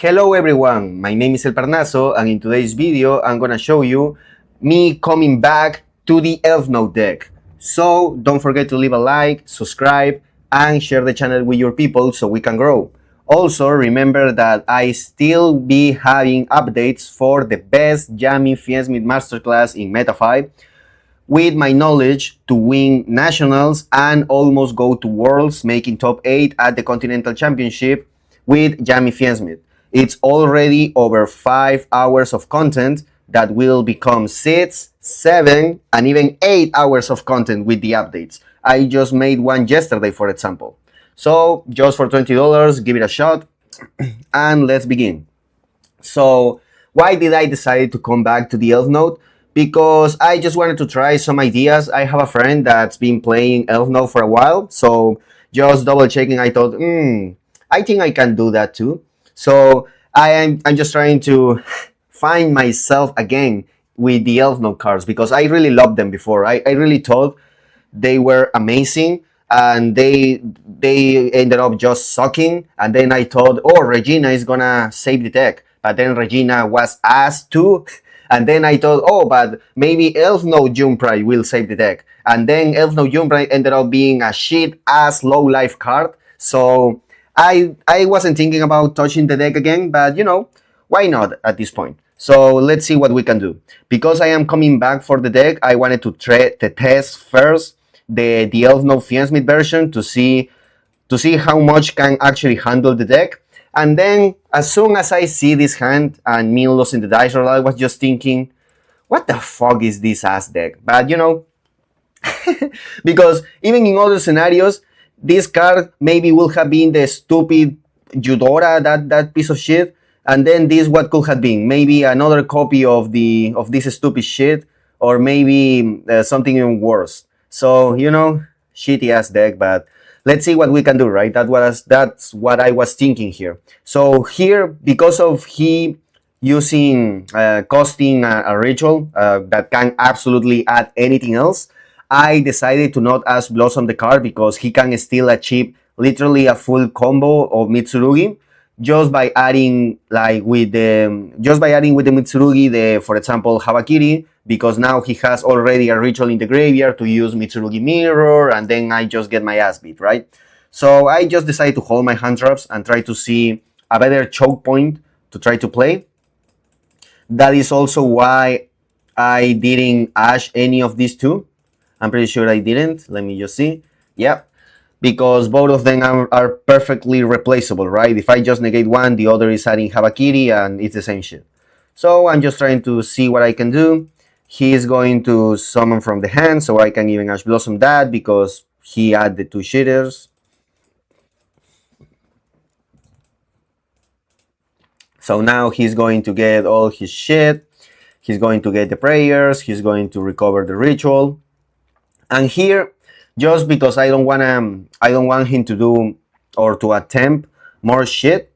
Hello everyone, my name is El Parnaso and in today's video I'm gonna show you me coming back to the Elfnote deck. So don't forget to leave a like, subscribe and share the channel with your people so we can grow. Also remember that I still be having updates for the best Yami Fiensmith Masterclass in Meta 5 with my knowledge to win nationals and almost go to worlds, making top 8 at the Continental Championship with Yami Fiensmith. It's already over 5 hours of content that will become 6, 7, and even 8 hours of content with the updates. I just made one yesterday, for example. So just for $20, give it a shot and let's begin. So why did I decide to come back to the Elfnote? Because I just wanted to try some ideas. I have a friend that's been playing Elfnote for a while, so just double checking, I thought, I think I can do that too. So I'm just trying to find myself again with the Elfnote cards because I really loved them before. I really thought they were amazing and they ended up just sucking, and then I thought, oh, Regina is gonna save the deck, but then Regina was ass too. And then I thought, oh, but maybe Elfnote Jumpray will save the deck. And then Elfnote Jumpray ended up being a shit ass low life card. So I wasn't thinking about touching the deck again, but you know, why not at this point? So let's see what we can do. Because I am coming back for the deck, I wanted to test first the Elfnote Fiensmith version to see how much can actually handle the deck. And then as soon as I see this hand and me losing the dice roll, I was just thinking, what the fuck is this ass deck? But you know, because even in other scenarios, this card maybe would have been the stupid Eudora, that piece of shit, and then this what could have been maybe another copy of this stupid shit, or maybe something even worse. So you know, shitty ass deck, but let's see what we can do, right? That's what I was thinking here. So here, because of he using costing a ritual that can absolutely add anything else, I decided to not ask Blossom the card because he can still achieve literally a full combo of Mitsurugi just by adding with the Mitsurugi for example Habakiri, because now he has already a ritual in the graveyard to use Mitsurugi Mirror, and then I just get my ass beat, right? So I just decided to hold my hand traps and try to see a better choke point to try to play. That is also why I didn't ash any of these two. I'm pretty sure I didn't. Let me just see. Yeah, because both of them are perfectly replaceable, right? If I just negate one, the other is adding Habakiri, and it's the same shit. So I'm just trying to see what I can do. He is going to summon from the hand, so I can even Ash Blossom that because he had the two shitters. So now he's going to get all his shit. He's going to get the prayers. He's going to recover the ritual. And here, just because I don't want him to do or to attempt more shit,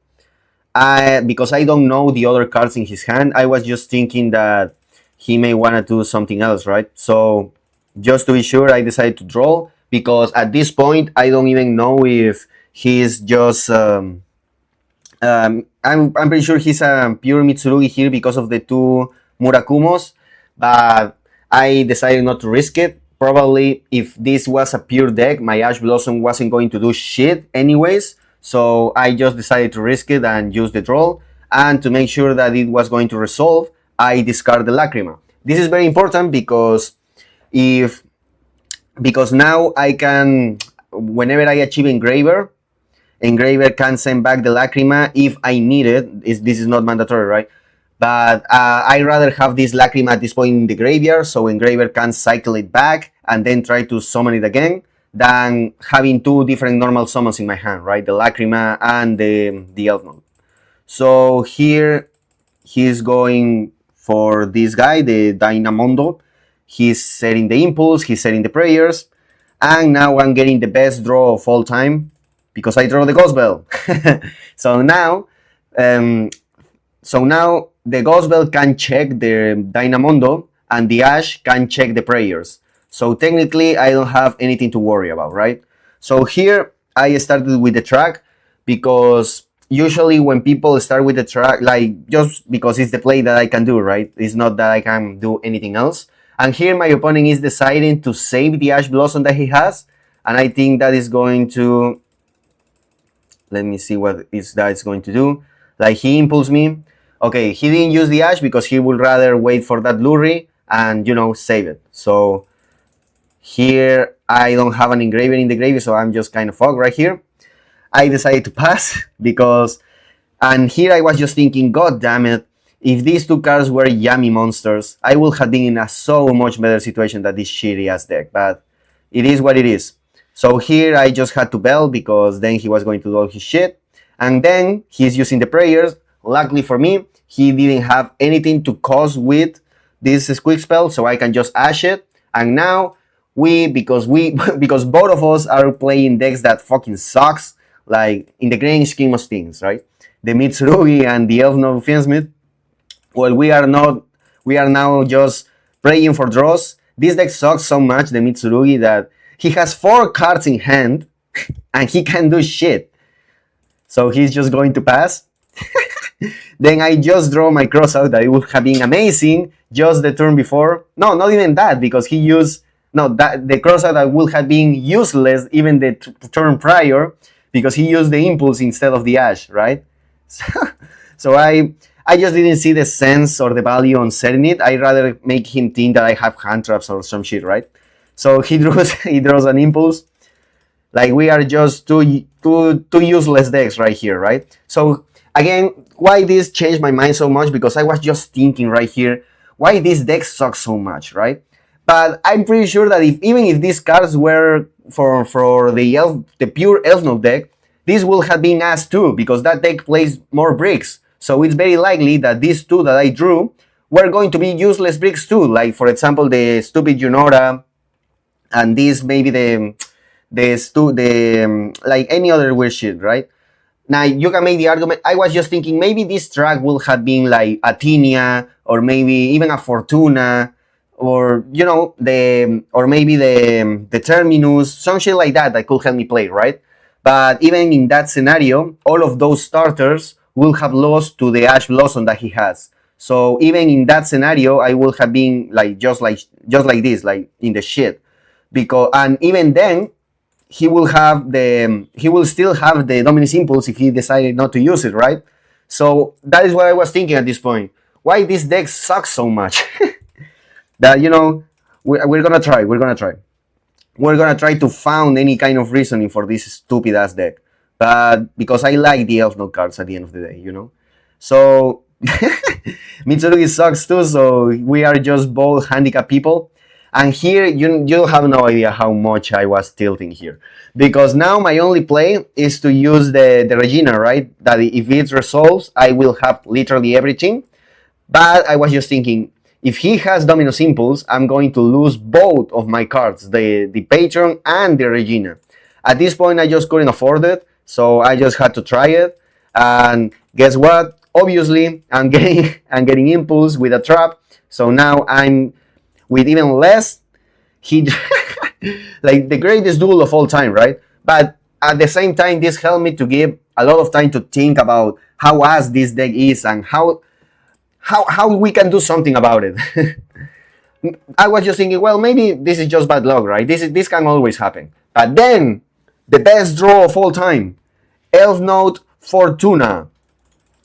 because I don't know the other cards in his hand, I was just thinking that he may want to do something else, right? So just to be sure, I decided to draw, because at this point I don't even know if he's just I'm pretty sure he's a pure Mitsurugi here because of the two Murakumos, but I decided not to risk it. Probably if this was a pure deck, my Ash Blossom wasn't going to do shit anyways, so I just decided to risk it and use the draw. And to make sure that it was going to resolve, I discard the Lacrima. This is very important because now I can, whenever I achieve Engraver can send back the Lacrima if I need it. This is not mandatory, right? But I rather have this Lacrima at this point in the graveyard, so Engraver can cycle it back and then try to summon it again, than having two different normal summons in my hand, right? The Lacrima and the Elfnote. So here he's going for this guy, the Dynamondo. He's setting the impulse, he's setting the prayers, and now I'm getting the best draw of all time because I draw the Ghost Bell. So now the Ghost Bell can check the Dynamondo and the Ash can check the prayers. So technically I don't have anything to worry about, right? So here I started with the track because usually when people start with the track, like just because it's the play that I can do, right? It's not that I can do anything else. And here my opponent is deciding to save the Ash Blossom that he has, and I think that is going to, let me see what is that it's going to do. Like he impulsed me. Okay, he didn't use the Ash because he would rather wait for that Lurie and, you know, save it. So here I don't have an engraver in the gravy, so I'm just kind of fucked right here. I decided to pass because, and here I was just thinking, god damn it, if these two cards were yummy monsters, I would have been in a so much better situation than this shitty ass deck, but it is what it is. So here I just had to bell because then he was going to do all his shit, and then he's using the prayers. Luckily for me, he didn't have anything to cause with this squeak spell, so I can just ash it, and now because both of us are playing decks that fucking sucks, like in the grand scheme of things, right? The Mitsurugi and the Elfnote Fiendsmith. Well, we are now just praying for draws. This deck sucks so much, the Mitsurugi, that he has 4 cards in hand and he can do shit. So he's just going to pass. Then I just draw my crossout that it would have been amazing just the turn before. No, not even that, because he used, no, that the crossout that would have been useless even the turn prior, because he used the impulse instead of the Ash, right? So I just didn't see the sense or the value on setting it. I'd rather make him think that I have hand traps or some shit, right? So he draws an impulse. Like, we are just two useless decks right here, right? So again, why this changed my mind so much? Because I was just thinking right here, why this deck sucks so much, right? But I'm pretty sure that even if these cards were for the pure Elfnote deck, this will have been asked too, because that deck plays more bricks. So it's very likely that these two that I drew were going to be useless bricks too. Like, for example, the stupid Junora, and this maybe like any other weird shit, right? Now you can make the argument. I was just thinking maybe this track will have been like Athenia, or maybe even a Fortuna, or, you know, or maybe the Terminus, some shit like that could help me play, right? But even in that scenario, all of those starters will have lost to the Ash Blossom that he has. So even in that scenario, I will have been like just like this, like in the shit. Because, and even then, he will still have the Dominus Impulse if he decided not to use it, right? So that is what I was thinking at this point. Why this deck sucks so much? That, you know, we're gonna try to find any kind of reasoning for this stupid ass deck. But because I like the Elfnote cards at the end of the day, you know? So Mitsurugi sucks too, so we are just both handicapped people. And here, you have no idea how much I was tilting here. Because now my only play is to use the Regina, right? That if it resolves, I will have literally everything. But I was just thinking, if he has Dominus Impulse, I'm going to lose both of my cards, the Patron and the Regina. At this point, I just couldn't afford it, so I just had to try it. And guess what? Obviously, I'm getting Impulse with a trap. So now I'm with even less. He like the greatest duel of all time, right? But at the same time, this helped me to give a lot of time to think about how ass this deck is and how we can do something about it. I was just thinking, well, maybe this is just bad luck, right? This can always happen. But then, the best draw of all time, Elfnote Fortuna.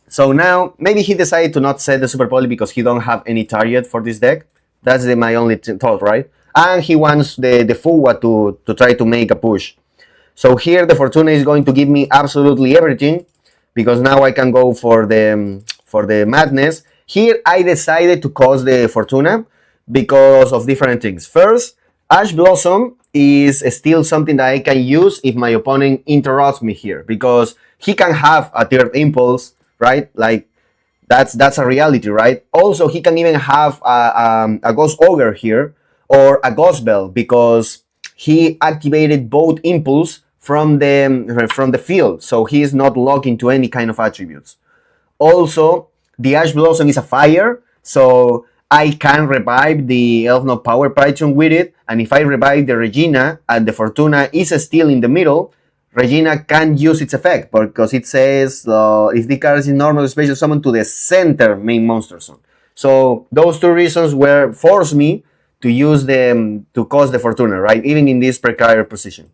So now, maybe he decided to not set the Super Poly because he don't have any target for this deck. That's my only thought, right? And he wants the Fuwa to try to make a push. So here the Fortuna is going to give me absolutely everything, because now I can go for the Madness. Here I decided to cause the Fortuna because of different things. First, Ash Blossom is still something that I can use if my opponent interrupts me here, because he can have a third impulse, right? Like, that's a reality, right? Also, he can even have a Ghost Ogre here, or a Ghost Bell, because he activated both impulse from the field, so he is not locked into any kind of attributes. Also, the Ash Blossom is a fire, so I can revive the Elfnote Power Python with it, and if I revive the Regina and the Fortuna is still in the middle, Regina can't use its effect because it says if the card is in normal special summon to the center main monster zone. So those two reasons were forced me to use them to cause the Fortuna, right? Even in this precarious position.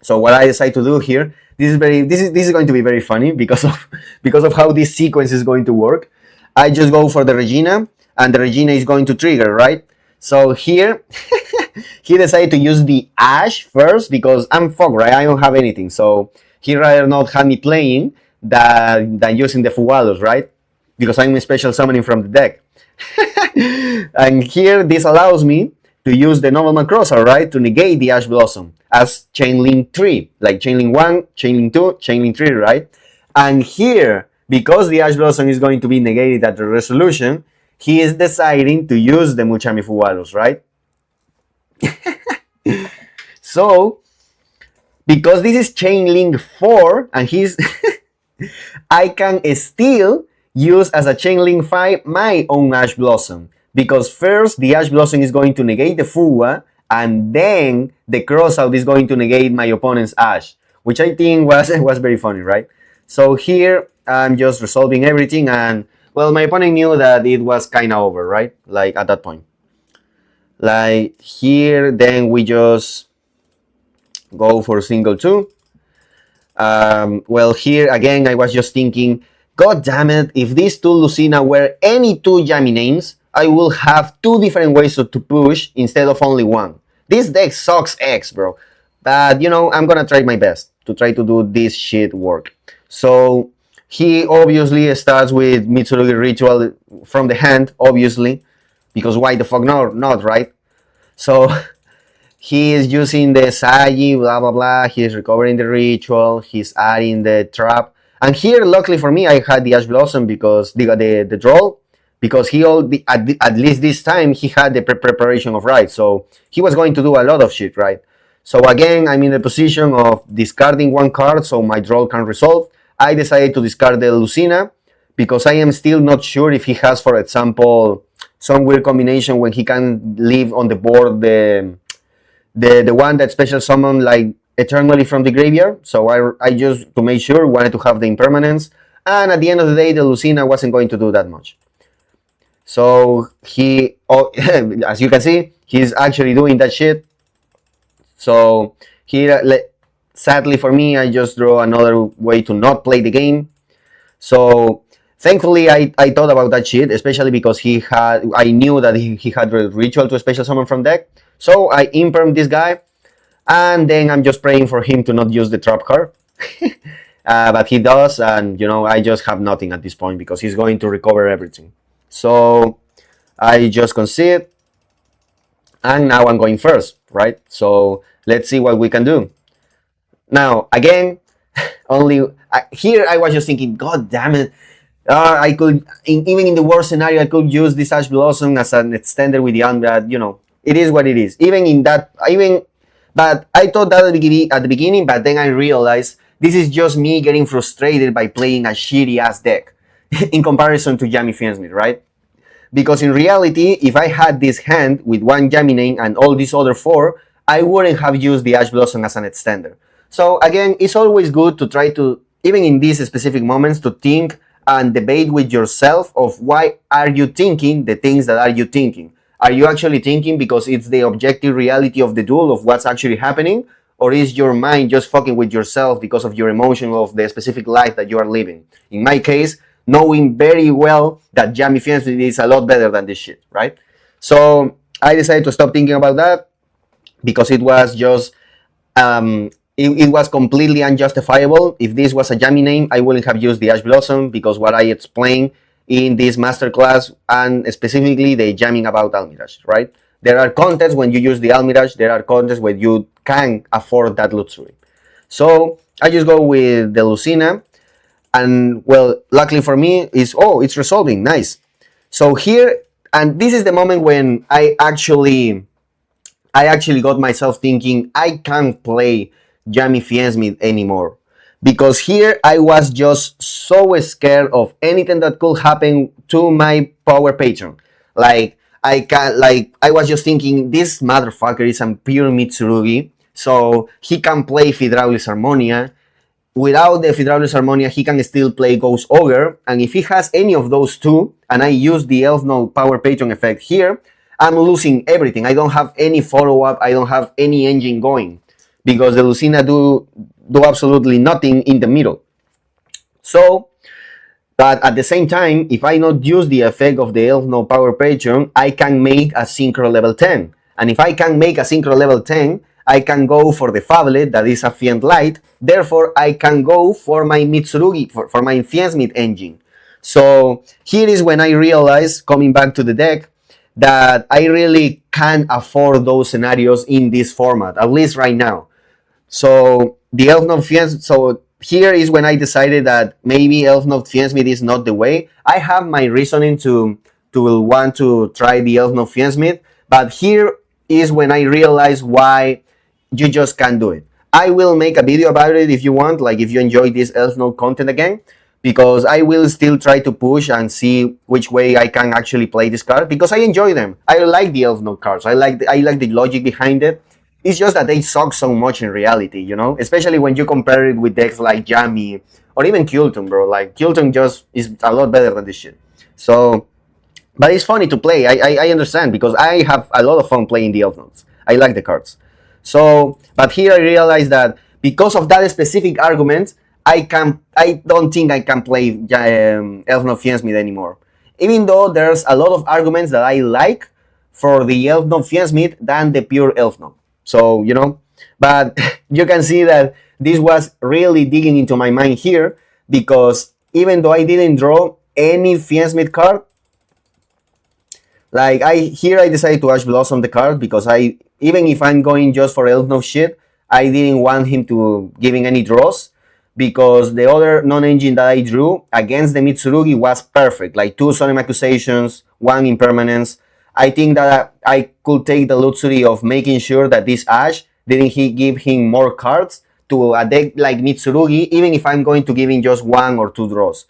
So what I decide to do here, this is going to be very funny because of how this sequence is going to work. I just go for the Regina, and the Regina is going to trigger, right? So here, he decided to use the Ash first because I'm fucked, right? I don't have anything. So he rather not have me playing than using the Fugados, right? Because I'm special summoning from the deck. And here, this allows me to use the Nobleman Crosser, right? To negate the Ash Blossom as Chain Link 3. Like Chain Link 1, Chain Link 2, Chain Link 3, right? And here, because the Ash Blossom is going to be negated at the resolution, he is deciding to use the Muchami Fugados, right? So, because this is Chain Link 4, and he's... I can still use as a Chain Link 5 my own Ash Blossom. Because first, the Ash Blossom is going to negate the Fuga, and then the crossout is going to negate my opponent's Ash, which I think was very funny, right? So here, I'm just resolving everything, and, well, my opponent knew that it was kind of over, right? Like, at that point. Like, here, then we just go for single 2. Well, here, again, I was just thinking, God damn it, if these two Lucina were any two Yami names, I will have two different ways to push instead of only one. This deck sucks X, bro. But, you know, I'm gonna try my best to try to do this shit work. So, he obviously starts with Mitsurugi Ritual from the hand, obviously. Because why the fuck not, right? So, he is using the Sagi, blah, blah, blah. He is recovering the Ritual. He's adding the Trap. And here, luckily for me, I had the Ash Blossom because the draw. Because at least this time, he had the preparation of right. So, he was going to do a lot of shit, right? So, again, I'm in the position of discarding one card so my draw can resolve. I decided to discard the Lucina because I am still not sure if he has, for example, some weird combination when he can leave on the board the one that special summon like eternally from the graveyard. So I just, to make sure, wanted to have the impermanence. And at the end of the day, the Lucina wasn't going to do that much. So he, as you can see, he's actually doing that shit. So here, sadly for me, I just draw another way to not play the game. So thankfully, I thought about that shit, especially because I knew that he had a Ritual to special summon from deck. So I imperm this guy, and then I'm just praying for him to not use the trap card. But he does, and you know, I just have nothing at this point because he's going to recover everything. So I just concede, and now I'm going first, right? So let's see what we can do. Now, again, here I was just thinking, God damn it. I could, even in the worst scenario, I could use this Ash Blossom as an extender with the Undead, you know. It is what it is. But I thought that at the beginning, but then I realized this is just me getting frustrated by playing a shitty ass deck in comparison to Yami Fiensmith, right? Because in reality, if I had this hand with one Yami name and all these other 4, I wouldn't have used the Ash Blossom as an extender. So again, it's always good to try to, even in these specific moments, to think and debate with yourself of why are you thinking the things that are you thinking. Are you actually thinking because it's the objective reality of the duel of what's actually happening? Or is your mind just fucking with yourself because of your emotion of the specific life that you are living? In my case, knowing very well that Yami Fiensmith is a lot better than this shit, right? So I decided to stop thinking about that because it was just, it was completely unjustifiable. If this was a Yami name, I wouldn't have used the Ash Blossom because what I explained in this masterclass, and specifically the jamming about Almirage, right? There are contests when you use the Almirage, there are contests where you can afford that luxury. So I just go with the Lucina, and well, luckily for me, it's resolving, nice. So here, and this is the moment when I actually got myself thinking, I can't play Yami Fiensmith anymore. Because here I was just so scared of anything that could happen to my power patron. I was just thinking, this motherfucker is a pure Mitsurugi. So he can play Hydraulis Harmonia. Without the Hydraulis Harmonia, he can still play Ghost Ogre. And if he has any of those two, and I use the Elfnote Power Patron effect here, I'm losing everything. I don't have any follow-up. I don't have any engine going because the Lucina do absolutely nothing in the middle. So, but at the same time, if I not use the effect of the Elfnote Power Patron, I can make a Synchro level 10. And if I can make a Synchro level 10, I can go for the Fablet, that is a Fiend Light. Therefore, I can go for my Mitsurugi, for my Fiendsmith engine. So here is when I realize, coming back to the deck, that I really can't afford those scenarios in this format, at least right now. So the Elfnote Fiendsmith, so here is when I decided that maybe Elfnote Fiendsmith is not the way. I have my reasoning to want to try the Elfnote Fiendsmith, but here is when I realize why you just can't do it. I will make a video about it if you want, like if you enjoy this Elfnote content again, because I will still try to push and see which way I can actually play this card, because I enjoy them. I like the Elfnote cards. I like the logic behind it. It's just that they suck so much in reality, you know? Especially when you compare it with decks like Jammy or even Kulton, bro. Like, Kulton just is a lot better than this shit. So, but it's funny to play. I understand, because I have a lot of fun playing the Elfnotes. I like the cards. So, but here I realize that because of that specific argument, I don't think I can play Elfnote Fiendsmith anymore. Even though there's a lot of arguments that I like for the Elfnote Fiendsmith than the pure Elfnote. So, you know, but you can see that this was really digging into my mind here, because even though I didn't draw any Fiendsmith card, like I decided to Ash Blossom the card, because even if I'm going just for Elfnote shit, I didn't want him to giving any draws, because the other non-engine that I drew against the Mitsurugi was perfect, like 2 Solemn Accusations, 1 Impermanence. I think that I could take the luxury of making sure that this Ash didn't give him more cards to a deck like Mitsurugi, even if I'm going to give him just 1 or 2 draws.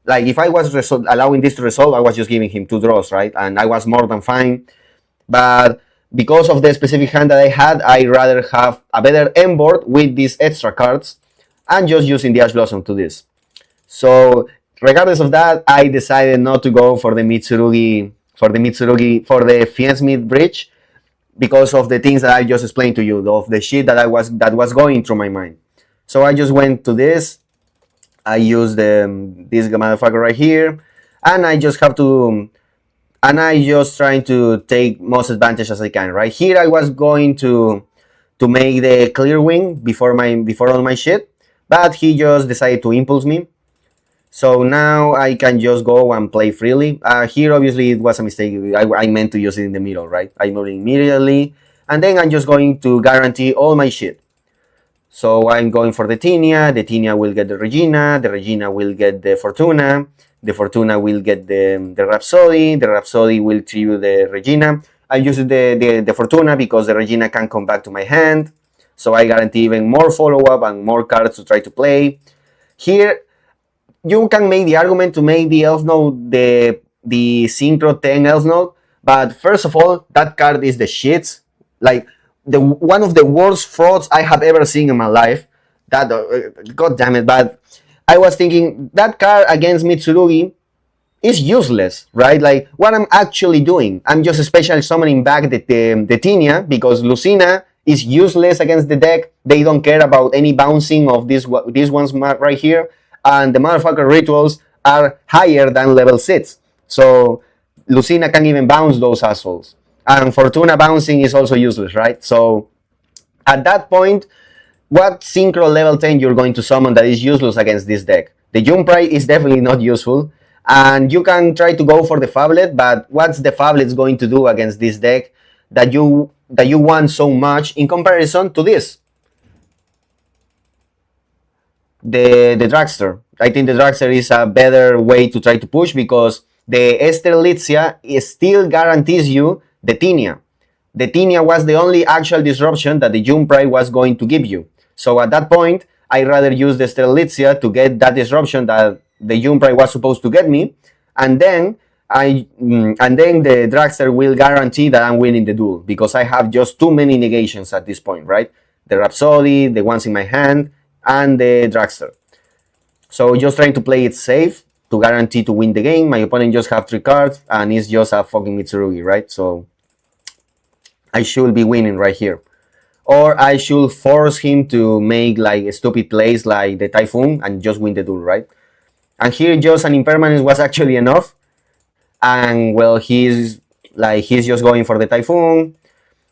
Like, if I was allowing this to resolve, I was just giving him 2 draws, right? And I was more than fine. But because of the specific hand that I had, I'd rather have a better end board with these extra cards and just using the Ash Blossom to this. So, regardless of that, I decided not to go for the Mitsurugi, for the Fiendsmith bridge, because of the things that I just explained to you, of the shit that was going through my mind. So I just went to this. I used this motherfucker right here, and I just trying to take most advantage as I can. Right here, I was going to make the clear wing before all my shit, but he just decided to impulse me. So now I can just go and play freely. Here, obviously, it was a mistake. I meant to use it in the middle, right? I moved it immediately. And then I'm just going to guarantee all my shit. So I'm going for the Tinia will get the Regina will get the Fortuna will get the Rhapsody will tribute the Regina. I use the Fortuna because the Regina can come back to my hand. So I guarantee even more follow-up and more cards to try to play. Here, you can make the argument to make the Elfnote the Synchro 10 Elfnote, but first of all, that card is the shits. Like, one of the worst frauds I have ever seen in my life. That god damn it! But I was thinking that card against Mitsurugi is useless, right? Like, what I'm actually doing, I'm just special summoning back the Tinia, because Lucina is useless against the deck. They don't care about any bouncing of these ones right here. And the motherfucker rituals are higher than level 6. So Lucina can't even bounce those assholes. And Fortuna bouncing is also useless, right? So at that point, what Synchro level 10 you're going to summon that is useless against this deck? The Junpei is definitely not useful. And you can try to go for the Fablet, but what's the Fablet going to do against this deck that you want so much in comparison to this? The Dragster. I think the Dragster is a better way to try to push, because the Esterlitzia still guarantees you the Tinia. The Tinia was the only actual disruption that the Junpei was going to give you. So at that point, I'd rather use the Esterlitzia to get that disruption that the Junpei was supposed to get me, and then the Dragster will guarantee that I'm winning the duel, because I have just too many negations at this point, right? the Rhapsody, the ones in my hand, and the Dragster. So just trying to play it safe to guarantee to win the game. My opponent just have 3 cards, and it's just a fucking Mitsurugi, right? So I should be winning right here. Or I should force him to make like stupid plays like the Typhoon and just win the duel, right? And here just an impermanence was actually enough. And well, he's just going for the Typhoon.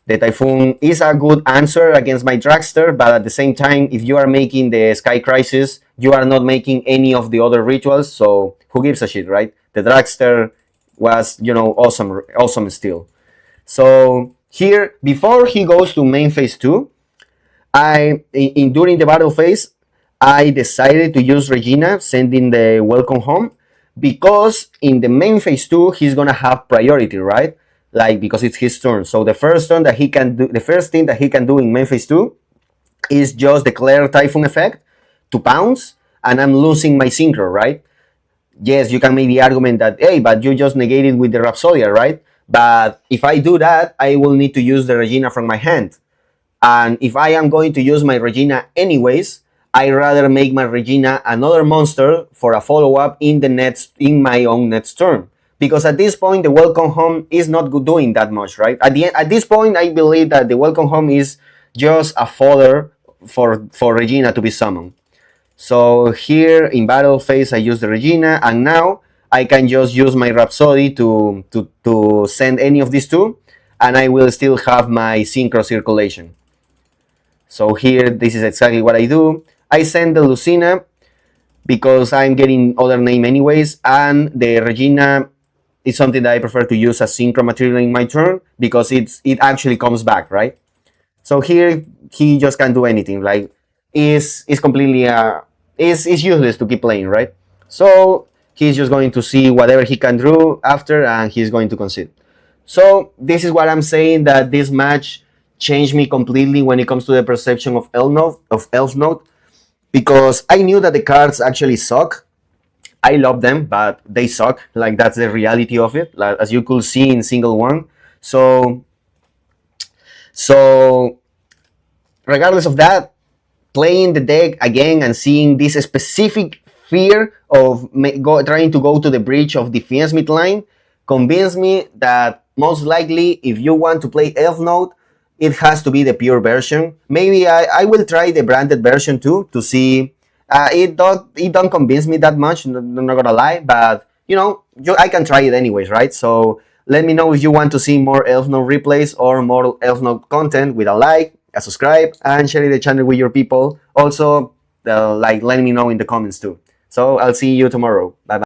The Typhoon is a good answer against my Dragster, but at the same time, if you are making the Sky Crisis, you are not making any of the other rituals, so who gives a shit, right? The Dragster was, awesome still. So here, before he goes to main phase 2, during the battle phase, I decided to use Regina, sending the welcome home, because in the main phase 2, he's gonna have priority, right? Like, because it's his turn. So the first thing that he can do in main phase 2 is just declare Typhoon effect to pounce, and I'm losing my synchro, right? Yes, you can make the argument that, hey, but you just negated with the Rhapsodia, right? But if I do that, I will need to use the Regina from my hand. And if I am going to use my Regina anyways, I rather make my Regina another monster for a follow-up in my own next turn. Because at this point, the welcome home is not doing that much, right? At this point, I believe that the welcome home is just a fodder for Regina to be summoned. So here in battle phase, I use the Regina, and now I can just use my Rhapsody to send any of these two, and I will still have my synchro circulation. So here, this is exactly what I do. I send the Lucina because I'm getting other name anyways, and the Regina is something that I prefer to use as synchro material in my turn because it actually comes back, right? So here he just can't do anything. Like is completely is useless to keep playing, right? So he's just going to see whatever he can do after, and he's going to concede. So this is what I'm saying, that this match changed me completely when it comes to the perception of Elfnote, because I knew that the cards actually suck. I love them, but they suck. Like, that's the reality of it, like, as you could see in single one. So regardless of that, playing the deck again and seeing this specific fear of trying to go to the breach of defense midline convinced me that most likely, if you want to play Elfnote, it has to be the pure version. Maybe I will try the branded version too to see. It don't convince me that much. I'm not gonna lie, but I can try it anyways, right? So let me know if you want to see more Elfnote replays or more Elfnote content with a like, a subscribe, and share the channel with your people. Also, let me know in the comments too. So I'll see you tomorrow. Bye bye.